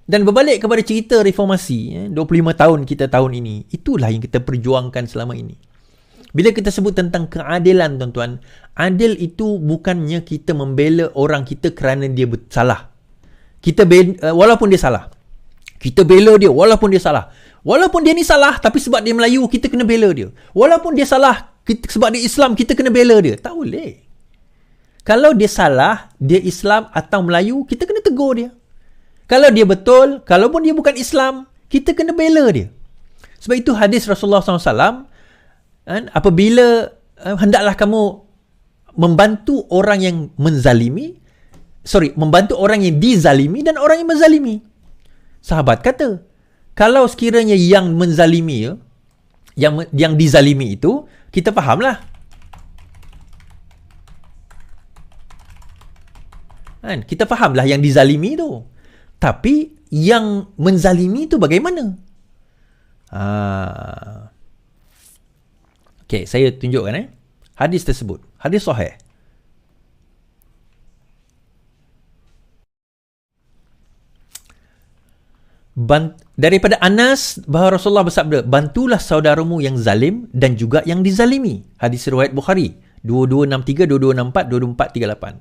Dan berbalik kepada cerita reformasi, 25 tahun kita tahun ini, itulah yang kita perjuangkan selama ini. Bila kita sebut tentang keadilan, tuan-tuan, adil itu bukannya kita membela orang kita kerana dia salah. Walaupun dia salah. Kita bela dia walaupun dia salah. Walaupun dia ni salah, tapi sebab dia Melayu, kita kena bela dia. Walaupun dia salah, sebab dia Islam, kita kena bela dia. Tak boleh. Kalau dia salah, dia Islam atau Melayu, kita kena tegur dia. Kalau dia betul, kalaupun dia bukan Islam, kita kena bela dia. Sebab itu hadis Rasulullah SAW, apabila hendaklah kamu membantu orang yang membantu orang yang dizalimi dan orang yang menzalimi. Sahabat kata, kalau sekiranya yang menzalimi, yang dizalimi itu, kita fahamlah. Kita fahamlah yang dizalimi itu. Tapi yang menzalimi itu bagaimana? Okey, saya tunjukkan hadis tersebut. Hadis sahih. Daripada Anas bahawa Rasulullah bersabda, bantulah saudaramu yang zalim dan juga yang dizalimi. Hadis riwayat Bukhari 2263, 2264, 2438.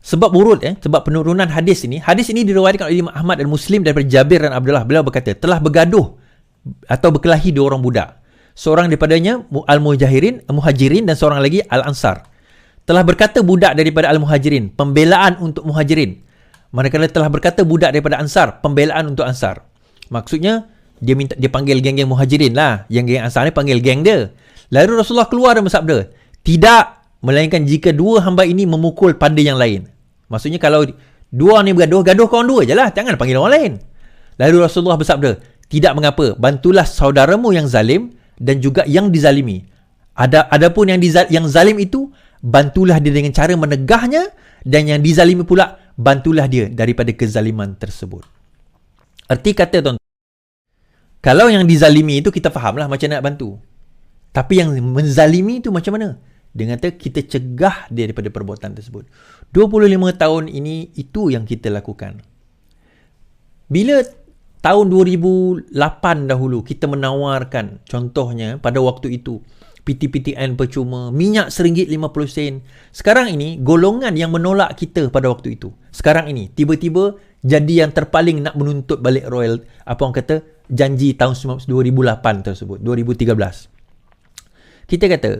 Sebab urut, sebab penurunan hadis ini diriwayatkan oleh Imam Ahmad dan Muslim daripada Jabir dan Abdullah. Beliau berkata, telah bergaduh atau berkelahi dua orang budak. Seorang daripadanya Al-Muhajirin dan seorang lagi Al-Ansar. Telah berkata budak daripada Al-Muhajirin, pembelaan untuk Muhajirin. Manakala telah berkata budak daripada Ansar, pembelaan untuk Ansar. Maksudnya, dia panggil geng-geng Muhajirin lah. Yang geng Ansar ni panggil geng dia. Lalu Rasulullah keluar dan bersabda, tidak, melainkan jika dua hamba ini memukul pada yang lain. Maksudnya kalau dua ni bergaduh, gaduh korang dua je lah. Jangan panggil orang lain. Lalu Rasulullah bersabda, tidak mengapa, bantulah saudaramu yang zalim dan juga yang dizalimi. Adapun yang zalim itu, bantulah dia dengan cara menegahnya, dan yang dizalimi pula, bantulah dia daripada kezaliman tersebut. Erti kata, tuan, kalau yang dizalimi itu kita fahamlah macam nak bantu. Tapi yang menzalimi itu macam mana? Dengan kata kita cegah dia daripada perbuatan tersebut. 25 tahun ini itu yang kita lakukan. Bila tahun 2008 dahulu kita menawarkan, contohnya pada waktu itu PTPTN percuma, minyak RM1.50. Sekarang ini golongan yang menolak kita pada waktu itu. Sekarang ini tiba-tiba jadi yang terpaling nak menuntut balik royal, apa orang kata, janji tahun 2008 tersebut, 2013. Kita kata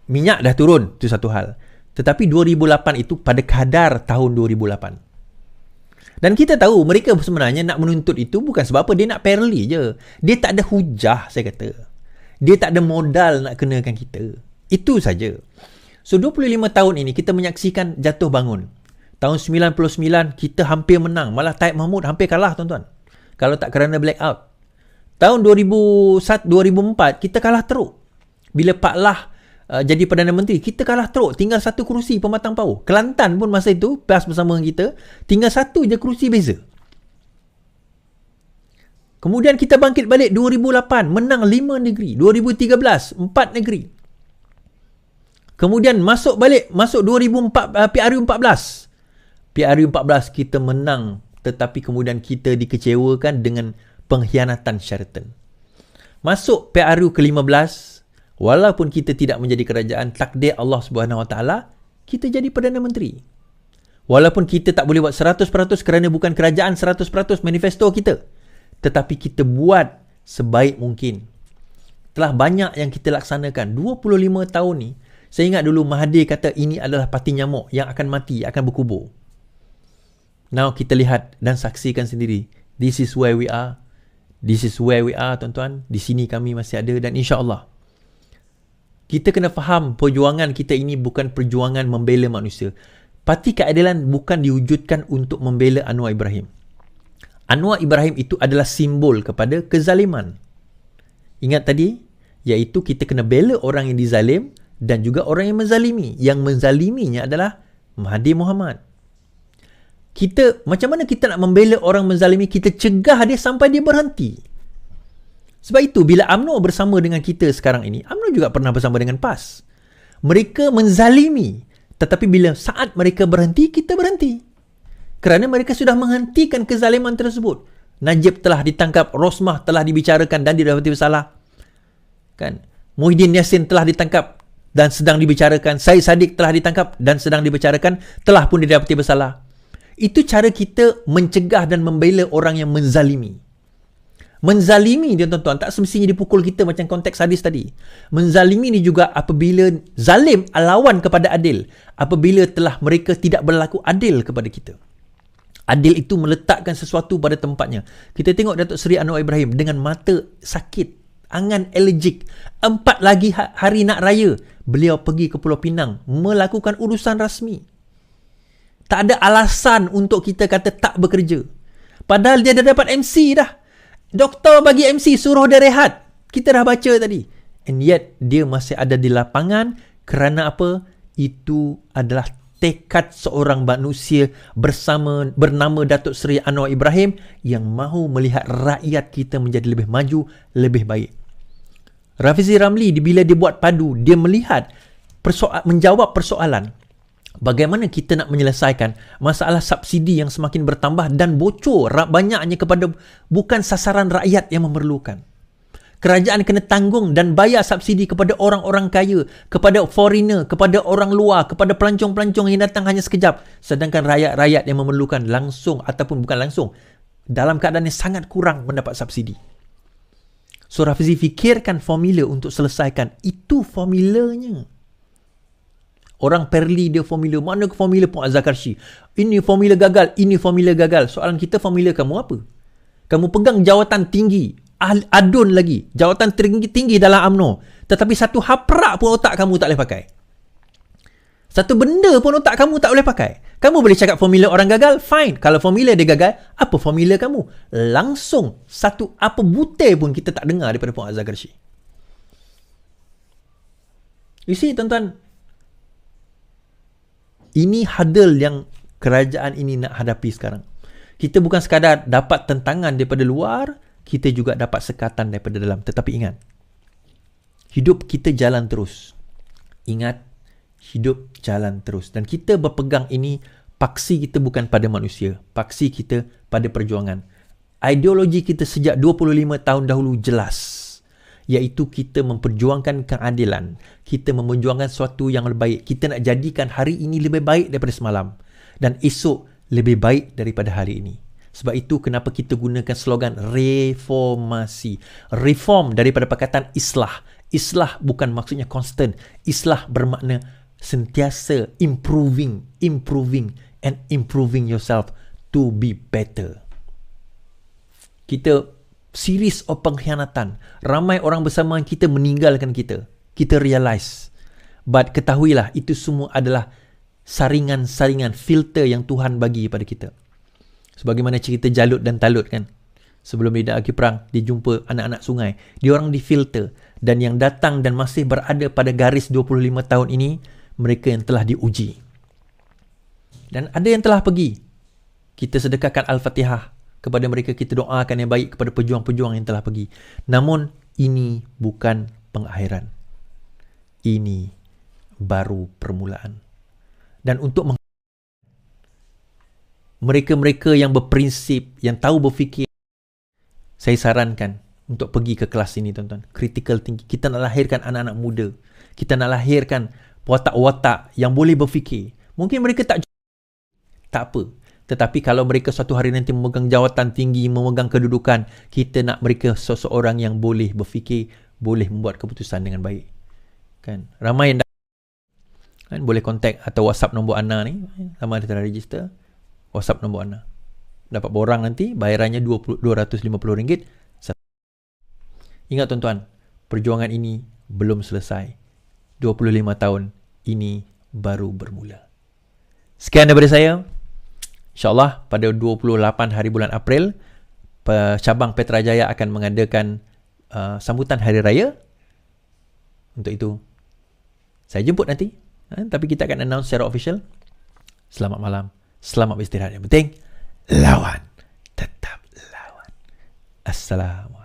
minyak dah turun, itu satu hal. Tetapi 2008 itu pada kadar tahun 2008. Dan kita tahu mereka sebenarnya nak menuntut itu bukan sebab apa, dia nak fairly je. Dia tak ada hujah, saya kata. Dia tak ada modal nak kenakan kita. Itu saja. So 25 tahun ini kita menyaksikan jatuh bangun. Tahun 99 kita hampir menang. Malah Taib Mahmud hampir kalah, tuan-tuan. Kalau tak kerana blackout. Tahun 2004 kita kalah teruk. Bila Pak Lah jadi Perdana Menteri, kita kalah teruk. Tinggal satu kerusi Pematang Pauh. Kelantan pun masa itu PAS bersama dengan kita, tinggal satu je kerusi beza. Kemudian kita bangkit balik 2008, menang 5 negeri. 2013, 4 negeri. Kemudian masuk 2004, PRU 14. PRU 14 kita menang, tetapi kemudian kita dikecewakan dengan pengkhianatan Sheraton. Masuk PRU ke-15, walaupun kita tidak menjadi kerajaan, takdir Allah Subhanahu Wa Taala, kita jadi Perdana Menteri. Walaupun kita tak boleh buat 100% kerana bukan kerajaan 100% manifesto kita. Tetapi kita buat sebaik mungkin. Telah banyak yang kita laksanakan. 25 tahun ni, saya ingat dulu Mahathir kata ini adalah pati nyamuk yang akan mati, akan berkubur. Now kita lihat dan saksikan sendiri. This is where we are. This is where we are, tuan-tuan. Di sini kami masih ada dan insya-Allah kita kena faham perjuangan kita ini bukan perjuangan membela manusia. Parti Keadilan bukan diwujudkan untuk membela Anwar Ibrahim. Anwar Ibrahim itu adalah simbol kepada kezaliman. Ingat tadi, iaitu kita kena bela orang yang dizalim dan juga orang yang menzalimi. Yang menzaliminya adalah Mahathir Mohamad. Macam mana kita nak membela orang menzalimi? Kita cegah dia sampai dia berhenti. Sebab itu bila UMNO bersama dengan kita sekarang ini, UMNO juga pernah bersama dengan PAS. Mereka menzalimi, tetapi bila saat mereka berhenti, kita berhenti. kerana mereka sudah menghentikan kezaliman tersebut. Najib telah ditangkap, Rosmah telah dibicarakan dan didapati bersalah. Kan? Muhyiddin Yassin telah ditangkap dan sedang dibicarakan. Syed Saddiq telah ditangkap dan sedang dibicarakan, telah pun didapati bersalah. Itu cara kita mencegah dan membela orang yang menzalimi. Menzalimi dia tuan-tuan, tak semestinya dipukul kita macam konteks hadis tadi. Menzalimi ni juga apabila zalim lawan kepada adil, apabila telah mereka tidak berlaku adil kepada kita. Adil itu meletakkan sesuatu pada tempatnya. Kita tengok Datuk Seri Anwar Ibrahim dengan mata sakit, angan alergik, 4 lagi hari nak raya, beliau pergi ke Pulau Pinang melakukan urusan rasmi. Tak ada alasan untuk kita kata tak bekerja. Padahal dia dah dapat MC dah. Doktor bagi MC, suruh dia rehat. Kita dah baca tadi. And yet, dia masih ada di lapangan kerana apa? Itu adalah tekad seorang manusia bernama Datuk Seri Anwar Ibrahim yang mahu melihat rakyat kita menjadi lebih maju, lebih baik. Rafizi Ramli, bila dia buat padu, dia melihat menjawab persoalan bagaimana kita nak menyelesaikan masalah subsidi yang semakin bertambah dan bocor banyaknya kepada bukan sasaran rakyat yang memerlukan. Kerajaan kena tanggung dan bayar subsidi kepada orang-orang kaya, kepada foreigner, kepada orang luar, kepada pelancong-pelancong yang datang hanya sekejap. Sedangkan rakyat-rakyat yang memerlukan langsung ataupun bukan langsung, dalam keadaan yang sangat kurang mendapat subsidi. So Rafizi fikirkan formula untuk selesaikan. Itu formulanya. Orang Perli dia formula. Mana formula Puan Azhar-Karsy? Ini formula gagal, ini formula gagal. Soalan kita, formula kamu apa? Kamu pegang jawatan tinggi, adun lagi, jawatan tinggi dalam UMNO. Tetapi satu haprak pun otak kamu tak boleh pakai. Satu benda pun otak kamu tak boleh pakai. Kamu boleh cakap formula orang gagal, fine. Kalau formula dia gagal, apa formula kamu? Langsung satu apa butir pun kita tak dengar daripada Puan Azhar-Karsy. You see, tuan-tuan, ini hurdle yang kerajaan ini nak hadapi sekarang. Kita bukan sekadar dapat tentangan daripada luar, kita juga dapat sekatan daripada dalam. Tetapi ingat, hidup kita jalan terus. Ingat, hidup jalan terus. Dan kita berpegang ini, paksi kita bukan pada manusia. Paksi kita pada perjuangan. Ideologi kita sejak 25 tahun dahulu jelas. Iaitu kita memperjuangkan keadilan. Kita memperjuangkan sesuatu yang lebih baik. Kita nak jadikan hari ini lebih baik daripada semalam. Dan esok lebih baik daripada hari ini. Sebab itu kenapa kita gunakan slogan reformasi. Reform daripada perkataan islah. Islah bukan maksudnya constant. Islah bermakna sentiasa improving and improving yourself to be better. Kita series of pengkhianatan. Ramai orang bersama kita meninggalkan kita. Kita realize. But ketahuilah, itu semua adalah saringan-saringan, filter yang Tuhan bagi pada kita. Sebagaimana cerita Jalut dan Talut kan. Sebelum dia pergi perang, dia jumpa anak-anak sungai. Dia orang difilter. Dan yang datang dan masih berada pada garis 25 tahun ini, mereka yang telah diuji. Dan ada yang telah pergi. Kita sedekahkan Al-Fatihah kepada mereka, kita doakan yang baik kepada pejuang-pejuang yang telah pergi. Namun, ini bukan pengakhiran. Ini baru permulaan. Dan untuk mereka-mereka yang berprinsip, yang tahu berfikir, saya sarankan untuk pergi ke kelas ini, tuan-tuan. Critical thinking. Kita nak lahirkan anak-anak muda. Kita nak lahirkan watak-watak yang boleh berfikir. Mungkin mereka tak apa. Tetapi kalau mereka suatu hari nanti memegang jawatan tinggi, memegang kedudukan, kita nak mereka seseorang yang boleh berfikir, boleh membuat keputusan dengan baik. Kan? Ramai yang kan, boleh kontak atau WhatsApp nombor Ana ni. Sama ada telah register. WhatsApp nombor Ana. Dapat borang nanti, bayarannya RM250. Ingat tuan-tuan, perjuangan ini belum selesai. 25 tahun ini baru bermula. Sekian daripada saya. InsyaAllah pada 28 hari bulan April, cabang Petrajaya akan mengadakan sambutan Hari Raya. Untuk itu, saya jemput nanti. Tapi kita akan announce secara official. Selamat malam. Selamat beristirahat. Yang penting, lawan. Tetap lawan. Assalamualaikum.